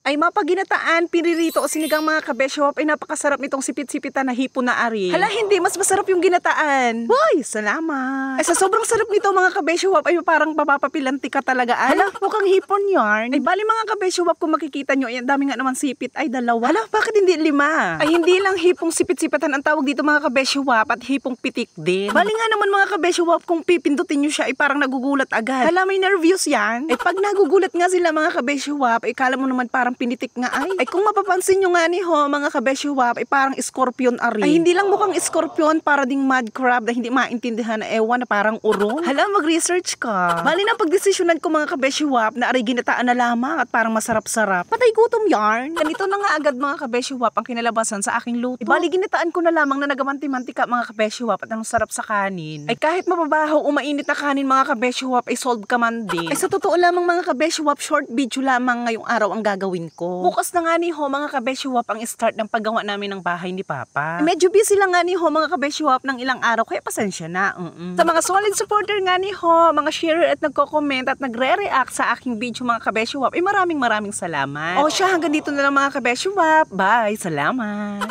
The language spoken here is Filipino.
Ay mapaginataan, piririto o sinigang mga kabeshop ay napakasarap nitong sipit-sipitan na hipon na ari. Hala hindi, mas masarap yung ginataan. Boy, salamat. Ay sa sobrang sarap nito mga kabeshop ay parang papapilanti ka talaga. Hala, mukhang hipon yarn. Ay bali mga kabeshop kung makikita nyo, ay ang dami nga naman sipit ay dalawa. Hala, bakit hindi 5? Ay hindi lang hipong sipit-sipatan ang tawag dito mga kabeshop at hipong pitik din. Bali nga naman mga kabeshop kung pipindutin nyo siya ay parang nagugulat agad. Hala, may nervyos yan. Ay pag nagugulat nga sila mga kabeshop, ay kala mo naman parang pinitik nga ay. Ay kung mapapansin nyo nga ni ho mga kabeshop, ay parang scorpion ari. Ay hindi lang mukhang scorpion, para ding mud crab na hindi maintindihan na ewan na parang urong. Hala, mag-research ka. Bali na pagdesisyonan ko mga kabeshop na ari ginataan na lamang at parang masarap-sarap. Patay gutom yarn. Ganito na nga agad mga kabeshop ang kinalabasan sa aking luto. Bali ginataan ko na lamang na nagamanti-mantika mga kabeshop at ang sarap sa kanin. Ay kahit mababaho o mainit na kanin mga kabeshop ay solve ka man din. Ay sa totoo lamang mga kabeshop, short video lamang ngayong araw ang gagawin ko. Bukas na nga ni ho mga kabeshop ang start ng paggawa namin ng bahay ni Papa. Ay, medyo busy lang nga ni ho mga kabeshop ng ilang araw kaya pasensya na. Sa mga solid supporter nga ni ho, mga sharer at nagko-comment at nagre-react sa aking video mga kabeshop, ay maraming salamat. O siya, hanggang dito na lang mga kabeshop. Bye, salamat.